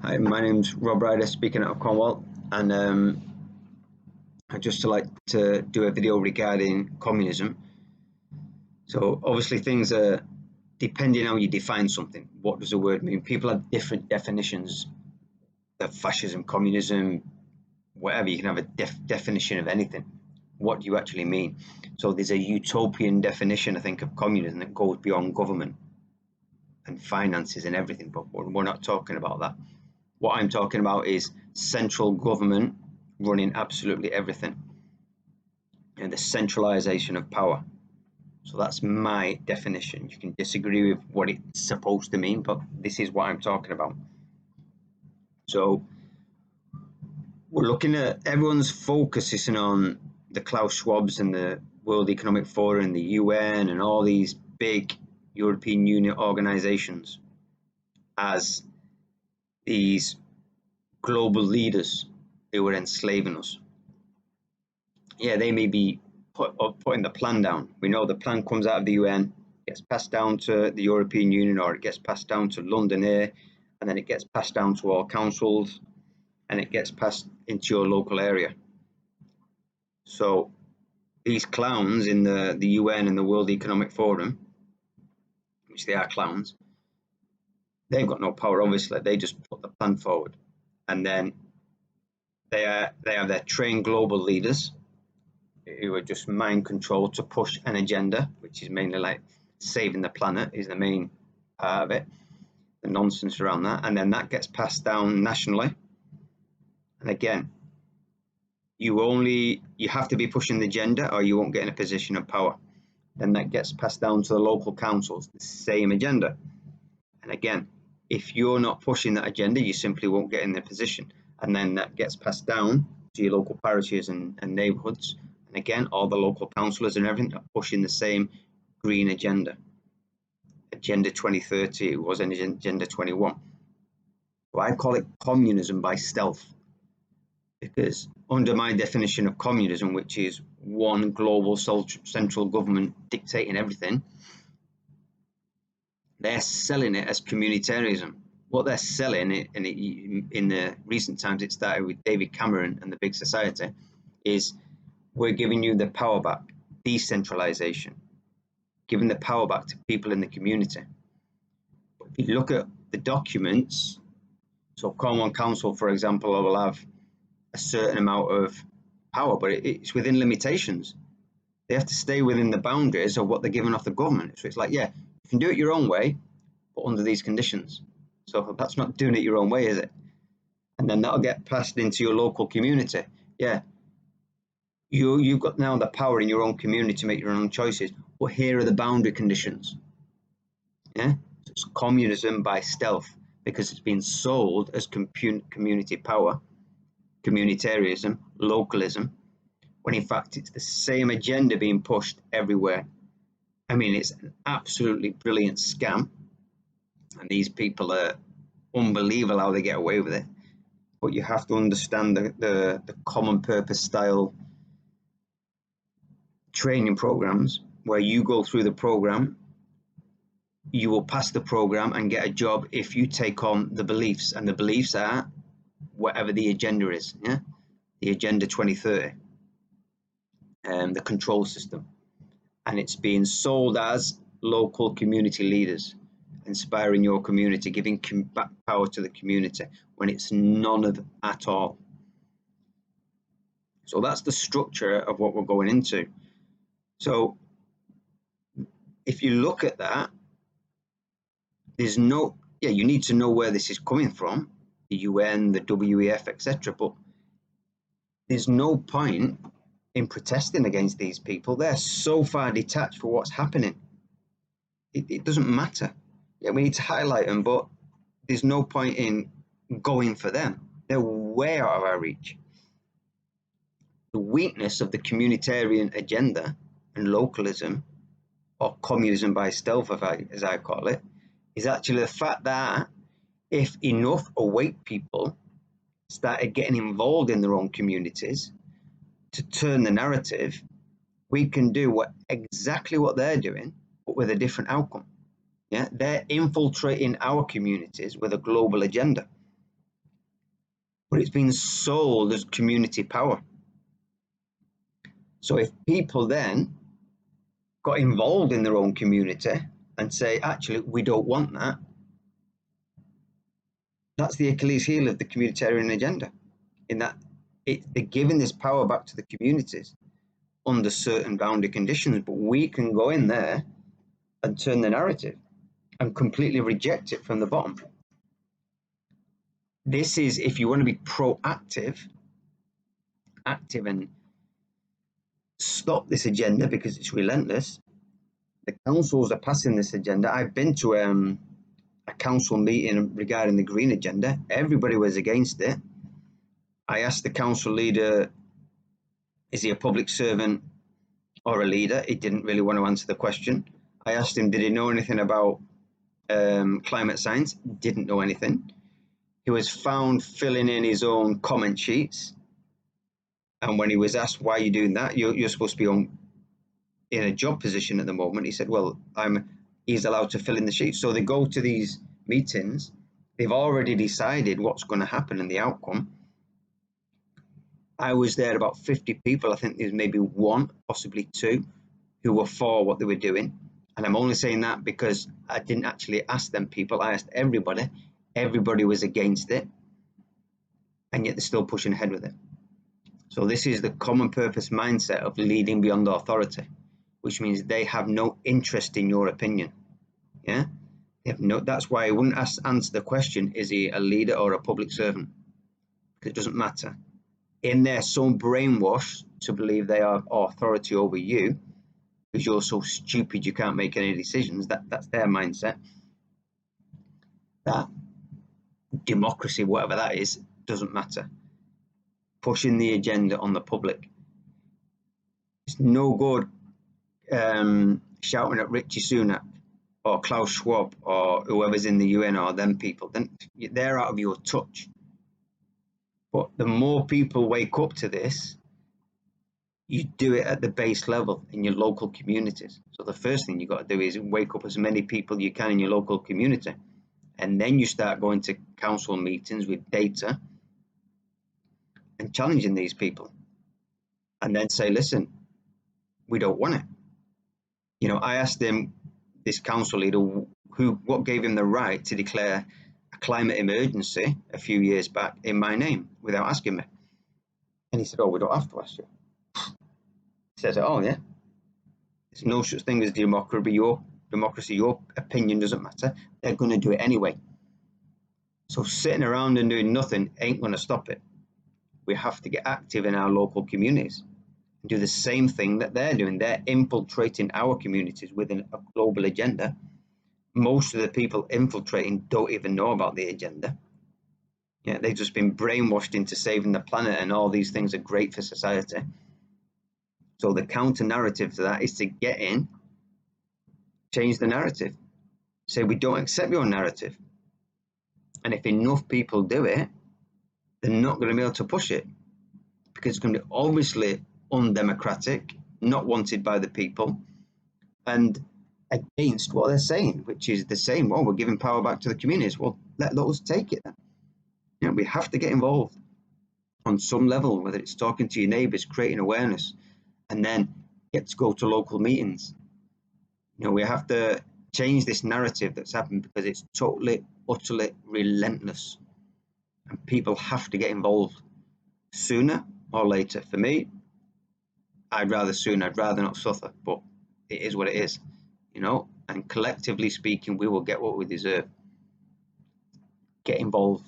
Hi, my name's Rob Ryder, speaking out of Cornwall, and I'd just like to do a video regarding communism. So obviously things are depending how you define something. What does the word mean? People have different definitions of fascism, communism, whatever. You can have a definition of anything. What do you actually mean? So there's a utopian definition, I think, of communism that goes beyond government and finances and everything, but we're not talking about that. What I'm talking about is central government running absolutely everything and the centralization of power. So that's my definition. You can disagree with what it's supposed to mean, but this is what I'm talking about. So we're looking at, everyone's focusing on the Klaus Schwabs and the World Economic Forum and the UN and all these big European Union organizations as these global leaders who were enslaving us. Yeah, they may be putting the plan down. We know the plan comes out of the UN, gets passed down to the European Union, or it gets passed down to London here, and then it gets passed down to all councils, and it gets passed into your local area. So these clowns in the UN and the World Economic Forum, which they are clowns, they've got no power, obviously. They just put the plan forward. And then they have their trained global leaders who are just mind controlled to push an agenda, which is mainly like saving the planet is the main part of it, the nonsense around that. And then that gets passed down nationally. And again, you have to be pushing the agenda or you won't get in a position of power. Then that gets passed down to the local councils, the same agenda. And again, if you're not pushing that agenda, you simply won't get in the position. And then that gets passed down to your local parishes and neighbourhoods. And again, all the local councillors and everything are pushing the same green agenda. Agenda 2030 was an Agenda 21. So I call it communism by stealth, because under my definition of communism, which is one global central government dictating everything, they're selling it as communitarianism. What they're selling, in the recent times, it started with David Cameron and the Big Society, is we're giving you the power back, decentralization, giving the power back to people in the community. But if you look at the documents, so Cornwall Council, for example, will have a certain amount of power, but it's within limitations. They have to stay within the boundaries of what they're giving off the government. So it's like, yeah, you can do it your own way, but under these conditions. So that's not doing it your own way, is it? And then that'll get passed into your local community. Yeah, you've got now the power in your own community to make your own choices, but here are the boundary conditions. Yeah, so it's communism by stealth because it's been sold as community power, communitarianism, localism, when in fact it's the same agenda being pushed everywhere. I mean, it's an absolutely brilliant scam, and these people are unbelievable how they get away with it. But you have to understand the common purpose style training programs where you go through the program, you will pass the program and get a job if you take on the beliefs, and the beliefs are whatever the agenda is. Yeah, the Agenda 2030, the control system, and it's being sold as local community leaders, inspiring your community, giving back power to the community, when it's none of at all. So that's the structure of what we're going into. So if you look at that, there's no, yeah, you need to know where this is coming from, the UN, the WEF, etc. But there's no point in protesting against these people. They're so far detached from what's happening. It doesn't matter. Yeah, we need to highlight them, but there's no point in going for them. They're way out of our reach. The weakness of the communitarian agenda and localism, or communism by stealth, as I call it, is actually the fact that if enough awake people started getting involved in their own communities to turn the narrative, we can do exactly what they're doing, but with a different outcome. Yeah, they're infiltrating our communities with a global agenda. but it's been sold as community power. So if people then got involved in their own community and say, actually, we don't want that, that's the Achilles heel of the communitarian agenda, in that they're giving this power back to the communities under certain boundary conditions, but we can go in there and turn the narrative and completely reject it from the bottom. This is, if you want to be proactive, active, and stop this agenda because it's relentless, the councils are passing this agenda. I've been to a council meeting regarding the green agenda. Everybody was against it. I asked the council leader, is he a public servant or a leader? He didn't really want to answer the question. I asked him, did he know anything about climate science? Didn't know anything. He was found filling in his own comment sheets. And when he was asked, why are you doing that? You're supposed to be in a job position at the moment. He said, well, he's allowed to fill in the sheets. So they go to these meetings. They've already decided what's going to happen and the outcome. I was there, about 50 people. I think there's maybe one, possibly two, who were for what they were doing. And I'm only saying that because I didn't actually ask them people. I asked everybody. Everybody was against it. And yet they're still pushing ahead with it. So this is the common purpose mindset of leading beyond authority, which means they have no interest in your opinion. Yeah, they have no. That's why I wouldn't answer the question: is he a leader or a public servant? Because it doesn't matter. In there, some brainwashed to believe they are authority over you because you're so stupid you can't make any decisions. That's their mindset. That democracy, whatever that is, doesn't matter. Pushing the agenda on the public. It's no good shouting at Richie Sunak or Klaus Schwab or whoever's in the UN or them people. Then they're out of your touch. But the more people wake up to this, you do it at the base level in your local communities. So the first thing you've got to do is wake up as many people you can in your local community. And then you start going to council meetings with data and challenging these people. And then say, listen, we don't want it. You know, I asked him, this council leader, what gave him the right to declare a climate emergency a few years back in my name without asking me. And he said, oh, we don't have to ask you. He says, oh, yeah. There's no such thing as democracy. Your opinion doesn't matter. They're going to do it anyway. So sitting around and doing nothing ain't going to stop it. We have to get active in our local communities and do the same thing that they're doing. They're infiltrating our communities with a global agenda. Most of the people infiltrating don't even know about the agenda. Yeah, they've just been brainwashed into saving the planet and all these things are great for society. So the counter narrative to that is to get in, change the narrative, say we don't accept your narrative. And if enough people do it, they're not going to be able to push it because it's going to be obviously undemocratic, not wanted by the people, and against what they're saying, which is the same. Well, we're giving power back to the communities. Well, let those take it then. You know, we have to get involved on some level, whether it's talking to your neighbours, creating awareness, and then get to go to local meetings. You know, we have to change this narrative that's happened because it's totally, utterly relentless. And people have to get involved sooner or later. For me, I'd rather sooner, I'd rather not suffer, but it is what it is, you know, and collectively speaking, we will get what we deserve. Get involved.